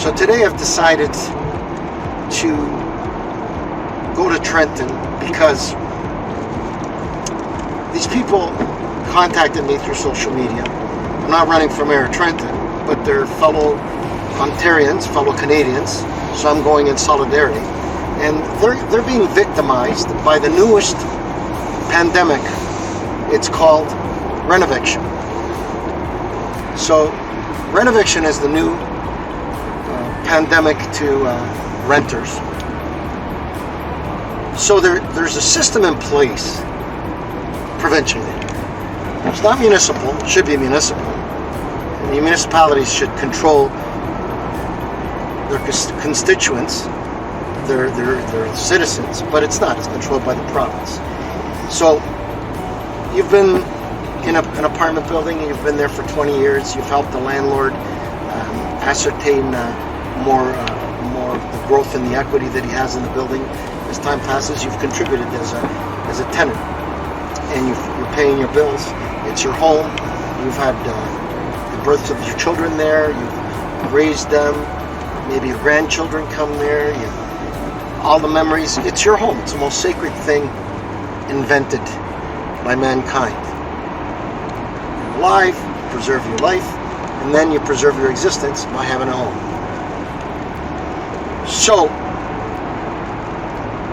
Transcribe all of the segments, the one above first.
So today I've decided to go to Trenton because these people contacted me through social media. I'm not running for mayor of Trenton, but they're fellow Ontarians, fellow Canadians, so I'm going in solidarity. And they're being victimized by the newest pandemic. It's called Renoviction. So Renoviction is the new pandemic to renters. So there's a system in place provincially. It's not municipal, it should be municipal. And the municipalities should control their constituents, their citizens, but it's not. It's controlled by the province. So you've been in an apartment building and you've been there for 20 years. You've helped the landlord ascertain more the growth in the equity that he has in the building. As time passes, you've contributed as a tenant, and you're paying your bills. It's your home. You've had the births of your children there. You've raised them. Maybe your grandchildren come there. All the memories. It's your home. It's the most sacred thing invented by mankind. You're alive. You preserve your life, and then you preserve your existence by having a home. So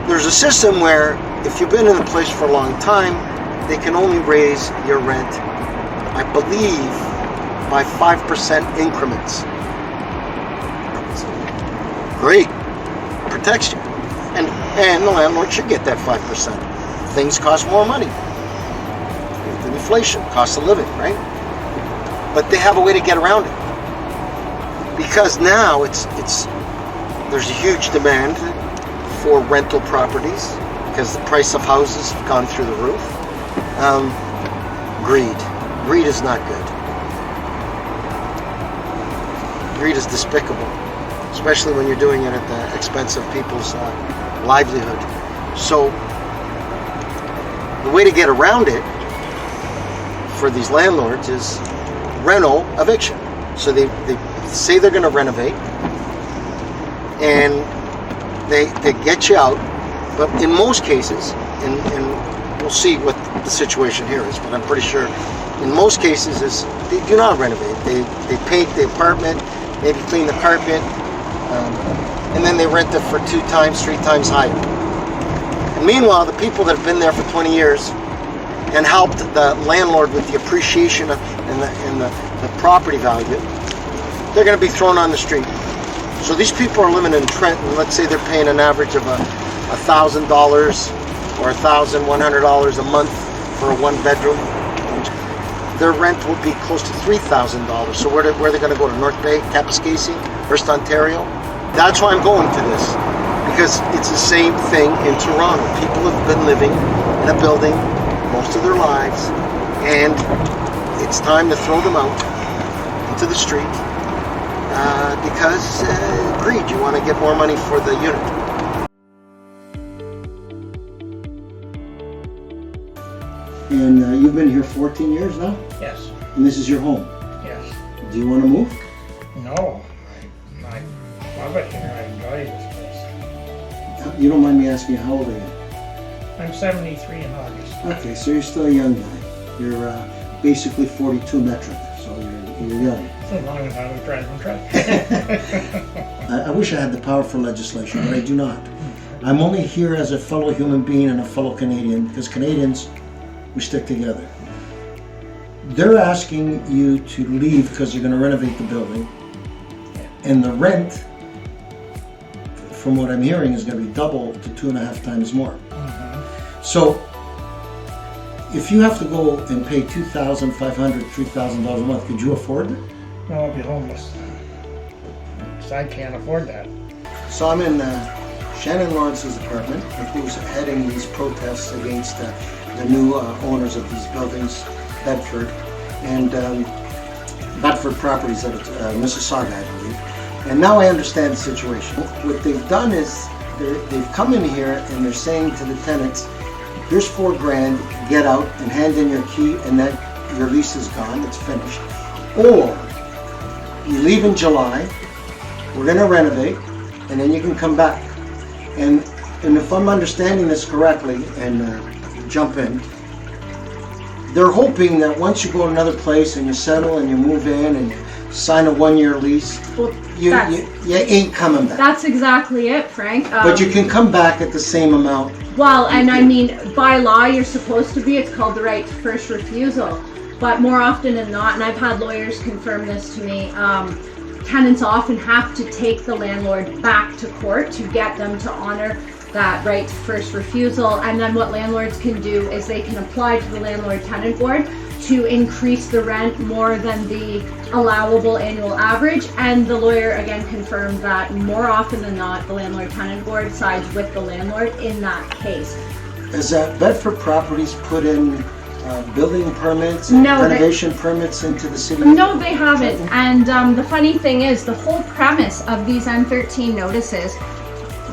there's a system where if you've been in a place for a long time, they can only raise your rent, I believe, by 5% increments. Great. Protects you. And the landlord should get that 5%. Things cost more money. The inflation, cost of living, right? But they have a way to get around it. Because now there's a huge demand for rental properties because the price of houses have gone through the roof. Greed is not good. Greed is despicable, especially when you're doing it at the expense of people's livelihood. So the way to get around it for these landlords is Renoviction. So they say they're going to renovate, and they get you out, but in most cases, and we'll see what the situation here is, but I'm pretty sure in most cases is they do not renovate. They paint the apartment, maybe clean the carpet, and then they rent it for 2 times, 3 times higher. And meanwhile, the people that have been there for 20 years and helped the landlord with the appreciation and the property value, they're going to be thrown on the street. So these people are living in Trenton. Let's say they're paying an average of $1,000 or $1,100 a month for a 1-bedroom. Their rent will be close to $3,000. So where are they going to go? To North Bay, Kapuskasing, Hearst, Ontario? That's why I'm going to this, because it's the same thing in Toronto. People have been living in a building most of their lives, and it's time to throw them out into the street because greed. You want to get more money for the unit. And you've been here 14 years now? Yes. And this is your home? Yes. Do you want to move? No. I love it here. I enjoy this place. You don't mind me asking, how old are you? I'm 73 in August. Okay, so you're still a young guy. You're basically 42 metric, so you're young. As long as I was driving truck. I wish I had the power for legislation, but I do not. I'm only here as a fellow human being and a fellow Canadian, because Canadians, we stick together. They're asking you to leave because you're going to renovate the building, and the rent, from what I'm hearing, is going to be double to 2.5 times more. So if you have to go and pay $2,500, $3,000 a month, could you afford it? No, I'll be homeless. Because I can't afford that. So I'm in Shannon Lawrence's apartment, who's heading these protests against the new owners of these buildings, Bedford, and Bedford Properties out of Mississauga, I believe. And now I understand the situation. What they've done is they've come in here and they're saying to the tenants, here's $4,000, get out and hand in your key, and that your lease is gone, it's finished. Or you leave in July, we're going to renovate, and then you can come back. And if I'm understanding this correctly, and jump in, they're hoping that once you go to another place and you settle and you move in and you sign a 1-year lease, Well, you ain't coming back. that's exactly it, Frank. But you can come back at the same amount. Well, and I mean, by law, you're supposed to be. It's called the right to first refusal. But more often than not, and I've had lawyers confirm this to me, tenants often have to take the landlord back to court to get them to honor that right to first refusal. And then what landlords can do is they can apply to the landlord-tenant board to increase the rent more than the allowable annual average. And the lawyer again confirmed that more often than not, the landlord-tenant board sides with the landlord in that case. Has Bedford Properties put in building permits and renovation permits into the city? No, they haven't. And the funny thing is, the whole premise of these N13 notices,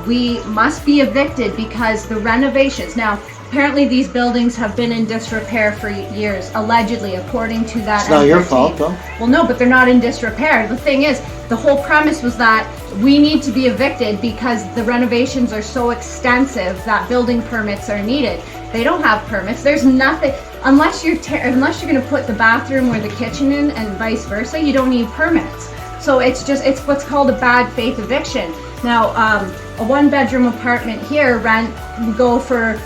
we must be evicted because the renovations, now apparently these buildings have been in disrepair for years, allegedly, according to that. It's not your fault, though. Well, no, but they're not in disrepair. The thing is, the whole premise was that we need to be evicted because the renovations are so extensive that building permits are needed. They don't have permits. There's nothing, unless you're going to put the bathroom or the kitchen in and vice versa, you don't need permits. So it's what's called a bad faith eviction. Now, a 1-bedroom apartment here rent would go for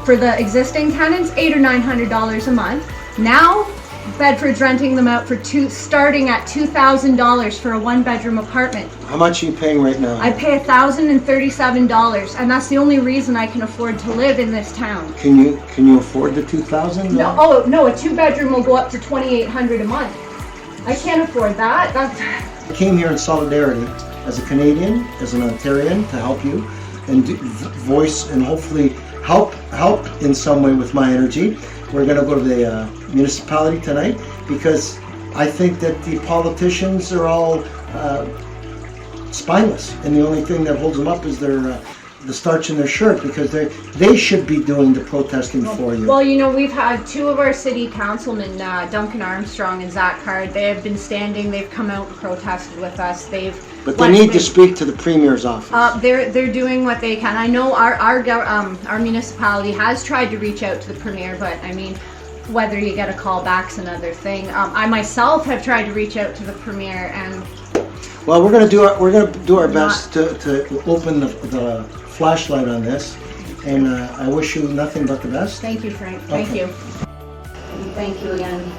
the existing tenants $800 or $900 a month. Now Bedford's renting them out for starting at $2,000 for a 1-bedroom apartment. How much are you paying right now? I pay $1,037, and that's the only reason I can afford to live in this town. Can you afford the $2,000? No, oh no, a 2-bedroom will go up to $2,800 a month. I can't afford that. I came here in solidarity as a Canadian, as an Ontarian, to help you and voice and hopefully help in some way with my energy. We're going to go to the municipality tonight because I think that the politicians are all spineless, and the only thing that holds them up is the starch in their shirt, because they should be doing the protesting for you. Well, you know, we've had 2 of our city councilmen, Duncan Armstrong and Zach Card. They have been standing. They've come out and protested with us. But they need to speak to the Premier's office. They're doing what they can. I know our municipality has tried to reach out to the Premier, but I mean, whether you get a call back's another thing. I myself have tried to reach out to the Premier, and well, we're going to do our best to open the flashlight on this, and I wish you nothing but the best. Thank you, Frank. Thank you. And thank you again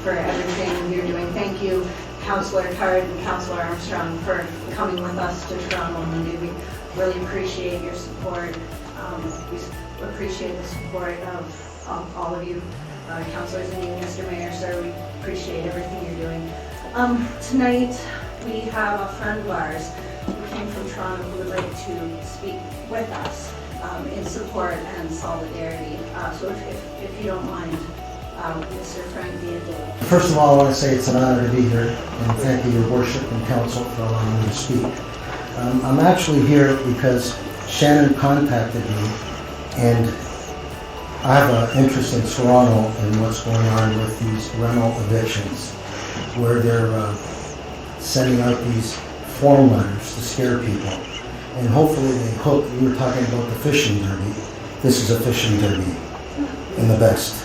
for everything you're doing. Thank you, Councillor Card and Councillor Armstrong, for coming with us to Toronto on Monday. We really appreciate your support. We appreciate the support of all of you, councillors and you, Mr. Mayor, sir. We appreciate everything you're doing. Tonight we have a friend of ours who came from Toronto who would like to speak with us in support and solidarity. So if you don't mind, Mr. Frank D'Angelo. First of all, I want to say it's an honor to be here, and thank you, Your Worship and Council, for allowing me to speak. I'm actually here because Shannon contacted me, and I have an interest in Toronto and what's going on with these rental evictions, where they're sending out these form letters to scare people. And hopefully they hope. We were talking about the fishing derby. This is a fishing derby in the best.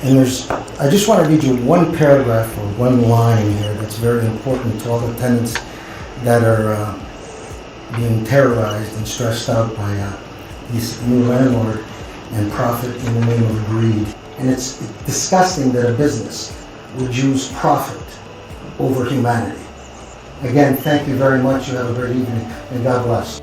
And I just want to read you one paragraph or one line here that's very important to all the tenants that are being terrorized and stressed out by these new landlord and profit in the name of greed. And it's disgusting that a business would use profit over humanity. Again, thank you very much. You have a great evening, and God bless.